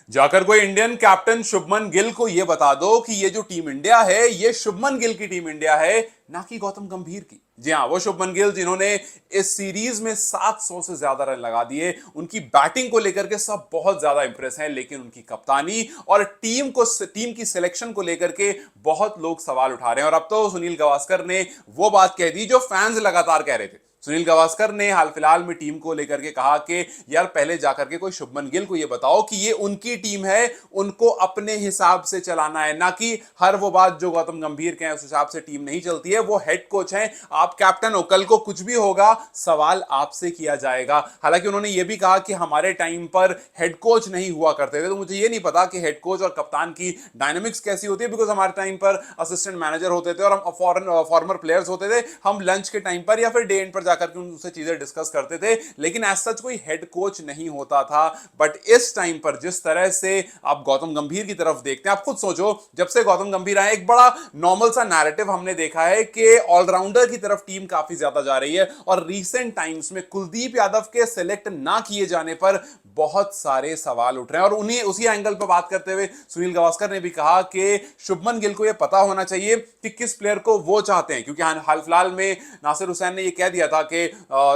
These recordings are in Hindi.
जाकर कोई इंडियन कैप्टन शुभमन गिल को यह बता दो कि ये जो टीम इंडिया है ये शुभमन गिल की टीम इंडिया है, ना कि गौतम गंभीर की। जी हां, वो शुभमन गिल जिन्होंने इस सीरीज में 700 से ज्यादा रन लगा दिए। उनकी बैटिंग को लेकर के सब बहुत ज्यादा इंप्रेस हैं, लेकिन उनकी कप्तानी और टीम की सिलेक्शन को लेकर के बहुत लोग सवाल उठा रहे हैं। और अब तो सुनील गावस्कर ने वो बात कह दी जो फैंस लगातार कह रहे थे। सुनील गावस्कर ने हाल फिलहाल में टीम को लेकर के कहा कि यार पहले जाकर के कोई शुभमन गिल को ये बताओ कि ये उनकी टीम है, उनको अपने हिसाब से चलाना है, ना कि हर वो बात जो गौतम गंभीर के हैं उस हिसाब से टीम नहीं चलती है। वो हेड कोच हैं, आप कैप्टन हो, कल को कुछ भी होगा सवाल आपसे किया जाएगा। हालांकि उन्होंने ये भी कहा कि हमारे टाइम पर हेड कोच नहीं हुआ करते थे, तो मुझे ये नहीं पता कि हेड कोच और कप्तान की डायनेमिक्स कैसी होती है, बिकॉज हमारे टाइम पर असिस्टेंट मैनेजर होते थे और हम फॉर्मर प्लेयर्स होते थे। हम लंच के टाइम पर या फिर डे एंड पर जाकर के उनसे चीजें डिस्कस करते थे, लेकिन एज सच कोई हेड कोच नहीं होता था। बट इस टाइम पर जिस तरह से आप गौतम गंभीर की तरफ देखते हैं, आप खुद सोचो, जब से गौतम गंभीर आए एक बड़ा नॉर्मल सा नैरेटिव हमने देखा है कि ऑलराउंडर की तरफ टीम काफी ज्यादा जा रही है। और रीसेंट टाइम्स में कुलदीप यादव के सिलेक्ट ना किए जाने पर बहुत सारे सवाल उठ रहे हैं। और उन्हीं उसी एंगल पर बात करते हुए सुनील गावस्कर ने भी कहा कि शुभमन गिल को यह पता होना चाहिए कि किस प्लेयर को वो चाहते हैं, क्योंकि हाल फिलहाल में नासिर हुसैन ने यह कह दिया था कि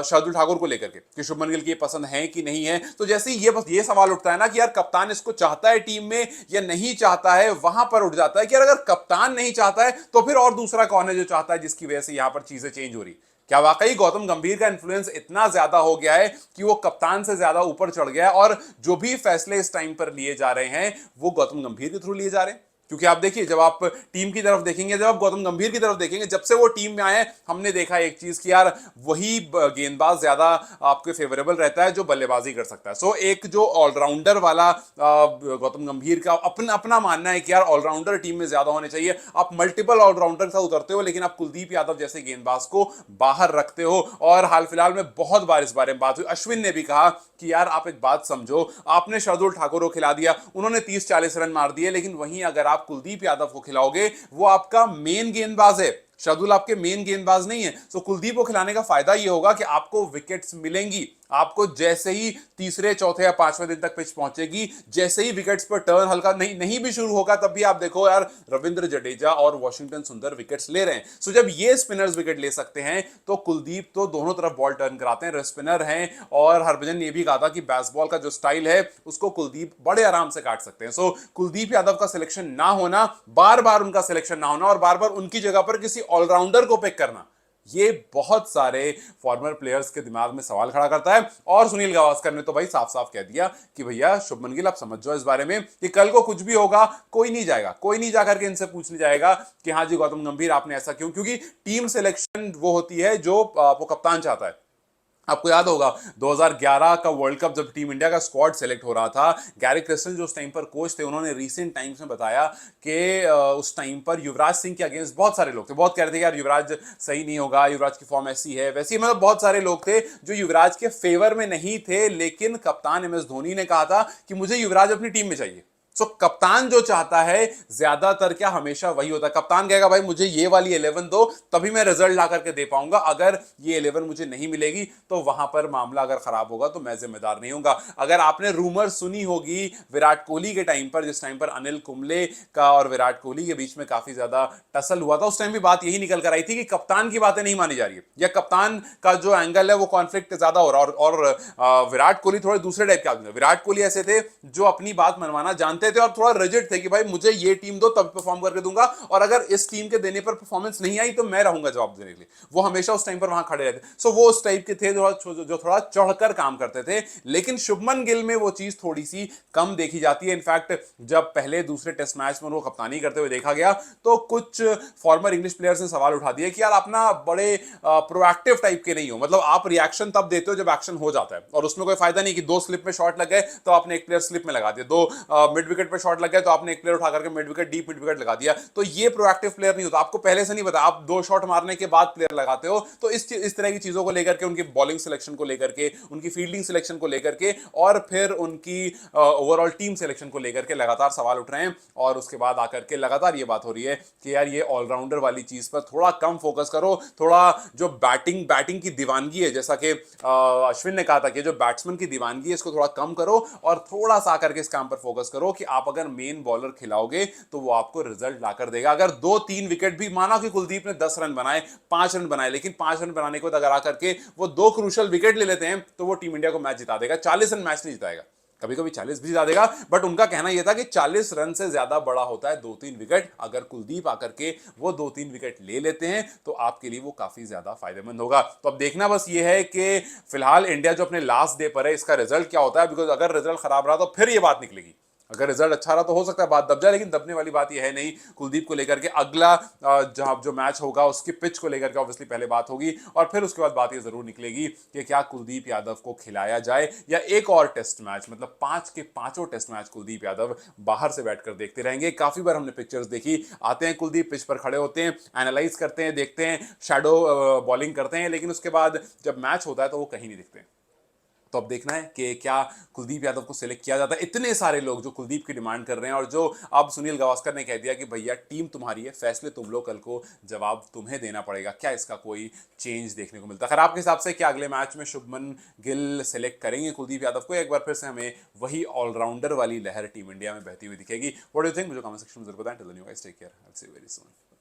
शार्दुल ठाकुर को लेकर के कि शुभमन गिल की पसंद है कि नहीं है। तो जैसे ये सवाल उठता है ना कि यार कप्तान इसको चाहता है टीम में या नहीं चाहता है, वहां पर उठ जाता है कि यार अगर कप्तान नहीं चाहता है तो फिर और दूसरा कौन है जो चाहता है, जिसकी वजह से यहां पर चीजें चेंज हो रही। क्या वाकई गौतम गंभीर का इन्फ्लुएंस इतना ज्यादा हो गया है कि वो कप्तान से ज्यादा ऊपर चढ़ गया है और जो भी फैसले इस टाइम पर लिए जा रहे हैं वो गौतम गंभीर के थ्रू लिए जा रहे हैं? क्योंकि आप देखिए, जब आप टीम की तरफ देखेंगे, जब आप गौतम गंभीर की तरफ देखेंगे, जब से वो टीम में आए हमने देखा एक चीज कि यार वही गेंदबाज ज्यादा आपके फेवरेबल रहता है जो बल्लेबाजी कर सकता है। सो एक जो ऑलराउंडर वाला गौतम गंभीर का अपना अपना मानना है कि यार ऑलराउंडर टीम में ज्यादा होने चाहिए। आप मल्टीपल ऑलराउंडर के साथ उतरते हो, लेकिन आप कुलदीप यादव जैसे गेंदबाज को बाहर रखते हो। और हाल फिलहाल में बहुत बार इस बारे में बात हुई, अश्विन ने भी कहा कि यार आप एक बात समझो, आपने शार्दुल ठाकुर को खिला दिया, उन्होंने 30-40 रन मार दिए, लेकिन वहीं अगर आप कुलदीप यादव को खिलाओगे, वो आपका मेन गेंदबाज है, शार्दुल आपके मेन गेंदबाज नहीं है। तो कुलदीप को खिलाने का फायदा यह होगा कि आपको विकेट्स मिलेंगी। आपको जैसे ही तीसरे चौथे या पांचवें दिन तक पिच पहुंचेगी, जैसे ही विकेट्स पर टर्न हल्का नहीं भी शुरू होगा, तब भी आप देखो यार रविंद्र जडेजा और वॉशिंगटन सुंदर विकेट्स ले रहे हैं। सो जब ये स्पिनर्स विकेट ले सकते हैं तो कुलदीप तो दोनों तरफ बॉल टर्न कराते हैं, स्पिनर हैं। और हरभजन ने भी कहा था कि बेसबॉल का जो स्टाइल है उसको कुलदीप बड़े आराम से काट सकते हैं। सो कुलदीप यादव का सिलेक्शन ना होना, बार बार उनका सिलेक्शन ना होना और बार बार उनकी जगह पर किसी ऑलराउंडर को पिक करना, ये बहुत सारे फॉर्मर प्लेयर्स के दिमाग में सवाल खड़ा करता है। और सुनील गावस्कर ने तो भाई साफ साफ कह दिया कि भैया शुभमन गिल आप समझ जाओ इस बारे में कि कल को कुछ भी होगा, कोई नहीं जाएगा, कोई नहीं जाकर के इनसे पूछने जाएगा कि हाँ जी गौतम गंभीर आपने ऐसा क्यों, क्योंकि टीम सिलेक्शन वो होती है जो वो कप्तान चाहता है। आपको याद होगा 2011 का वर्ल्ड कप जब टीम इंडिया का स्क्वाड सेलेक्ट हो रहा था, गैरी क्रिस्टल जो उस टाइम पर कोच थे, उन्होंने रीसेंट टाइम्स में बताया कि उस टाइम पर युवराज सिंह के अगेंस्ट बहुत सारे लोग थे, बहुत कह रहे थे यार युवराज सही नहीं होगा, युवराज की फॉर्म ऐसी है वैसी, मतलब बहुत सारे लोग थे जो युवराज के फेवर में नहीं थे। लेकिन कप्तान एम एस धोनी ने कहा था कि मुझे युवराज अपनी टीम में चाहिए। सो कप्तान जो चाहता है ज्यादातर क्या हमेशा वही होता है, कप्तान कहेगा भाई मुझे ये वाली 11 दो तभी मैं रिजल्ट ला करके दे पाऊंगा, अगर ये 11 मुझे नहीं मिलेगी तो वहां पर मामला अगर खराब होगा तो मैं जिम्मेदार नहीं होगा। अगर आपने रूमर सुनी होगी विराट कोहली के टाइम पर, जिस टाइम पर अनिल कुंबले का और विराट कोहली के बीच में काफी ज्यादा टसल हुआ था, उस टाइम भी बात यही निकल कर आई थी कि कप्तान की बातें नहीं मानी जा रही है या कप्तान का जो एंगल है वो कॉन्फ्लिक्ट ज्यादा हो रहा है। और विराट कोहली थोड़े दूसरे टाइप के आदमी थे। विराट कोहली ऐसे थे जो अपनी बात मनवाना जानते थे और थोड़ा रिजिड थे कि भाई मुझे ये टीम दो तब परफॉर्म करके दूंगा, और अगर इस टीम के देने पर परफॉर्मेंस नहीं आई तो मैं रहूंगा जवाब देने के लिए। वो हमेशा उस टाइम पर वहां खड़े रहते। सो वो उस टाइप के थे जो थोड़ा चढ़कर काम करते थे। लेकिन शुभमन गिल में वो चीज थोड़ी सी कम देखी जाती है। इनफैक्ट जब पहले दूसरे टेस्ट मैच में वो कप्तानी करते हुए देखा गया तो कुछ फॉर्मर इंग्लिश प्लेयर्स ने सवाल उठा दिया कि यार आप ना बड़े प्रोएक्टिव टाइप के नहीं हो, मतलब आप रिएक्शन तब देते हो जब एक्शन हो जाता है, और उसमें कोई फायदा नहीं कि दो स्लिप में शॉट लग गए तो आपने एक प्लेयर स्लिप में लगा दिया, दो मिड विकेट पे शॉट लग गया तो आपने एक प्लेयर उठा करके mid wicket, deep mid wicket लगा दिया, तो ये प्रोएक्टिव प्लेयर नहीं होता। आपको पहले से नहीं पता, आप 2 शॉट मारने के बाद प्लेयर लगाते हो। तो इस तरह की चीजों को लेकर के, उनकी बॉलिंग सिलेक्शन को लेकर के, उनकी फील्डिंग सिलेक्शन को लेकर के, और फिर उनकी ओवरऑल टीम सिलेक्शन को लेकर के लगातार सवाल उठ रहे हैं। और उसके बाद आकर के लगातार ये बात हो रही है कि यार ये ऑलराउंडर वाली चीज पर थोड़ा कम फोकस करो, थोड़ा जो बैटिंग की दीवानगी है, जैसा कि अश्विन ने कहा था कि जो बैट्समैन की दीवानगी है इसको थोड़ा कम करो और थोड़ा सा आकर के इस काम पर फोकस करो कि आप अगर मेन बॉलर खिलाओगे तो वो आपको रिजल्ट लाकर देगा। अगर 2-3 विकेट भी, माना कि कुलदीप ने 10 रन बनाए, 5 रन बनाए, लेकिन 5 रन बनाने को अगर आकर के वो 2 क्रूशल विकेट ले लेते हैं तो वो टीम इंडिया को मैच जिता देगा। 40 रन मैच नहीं जिताएगा, कभी कभी 40 भी जिता देगा, बट उनका कहना यह था कि 40 रन से ज्यादा बड़ा होता है 2-3 विकेट। अगर कुलदीप आकर के वो 2-3 विकेट ले लेते हैं तो आपके लिए वो काफी ज्यादा फायदेमंद होगा। तो अब देखना बस ये है कि फिलहाल इंडिया जो अपने लास्ट डे पर है, इसका रिजल्ट क्या होता है, बिकॉज अगर रिजल्ट खराब रहा तो फिर ये बात निकलेगी। अगर रिजल्ट अच्छा रहा तो हो सकता है बात दब जाए, लेकिन दबने वाली बात यह है नहीं। कुलदीप को लेकर के अगला जहां जो मैच होगा उसकी पिच को लेकर के ऑब्वियसली पहले बात होगी, और फिर उसके बाद बात यह जरूर निकलेगी कि क्या कुलदीप यादव को खिलाया जाए या एक और टेस्ट मैच, मतलब 5 के 5 टेस्ट मैच कुलदीप यादव बाहर से बैठकर देखते रहेंगे। काफी बार हमने पिक्चर्स देखी, आते हैं कुलदीप पिच पर खड़े होते हैं, एनालाइज करते हैं, देखते हैं, शैडो बॉलिंग करते हैं, लेकिन उसके बाद जब मैच होता है तो वो कहीं नहीं दिखते। तो अब देखना है कि क्या कुलदीप यादव को सिलेक्ट किया जाता है। इतने सारे लोग जो कुलदीप की डिमांड कर रहे हैं, और जो अब सुनील गावस्कर ने कह दिया कि भैया टीम तुम्हारी है, फैसले तुम लो, कल को जवाब तुम्हें देना पड़ेगा, क्या इसका कोई चेंज देखने को मिलता है? खैर, आपके हिसाब से क्या अगले मैच में शुभमन गिल सेलेक्ट करेंगे कुलदीप यादव को? एक बार फिर से हमें वही ऑलराउंडर वाली लहर टीम इंडिया में बहती हुई दिखेगी? What do you think? मुझे कमेंट सेक्शन में जरूर बताएं। Till then you guys take care, I will see you very soon.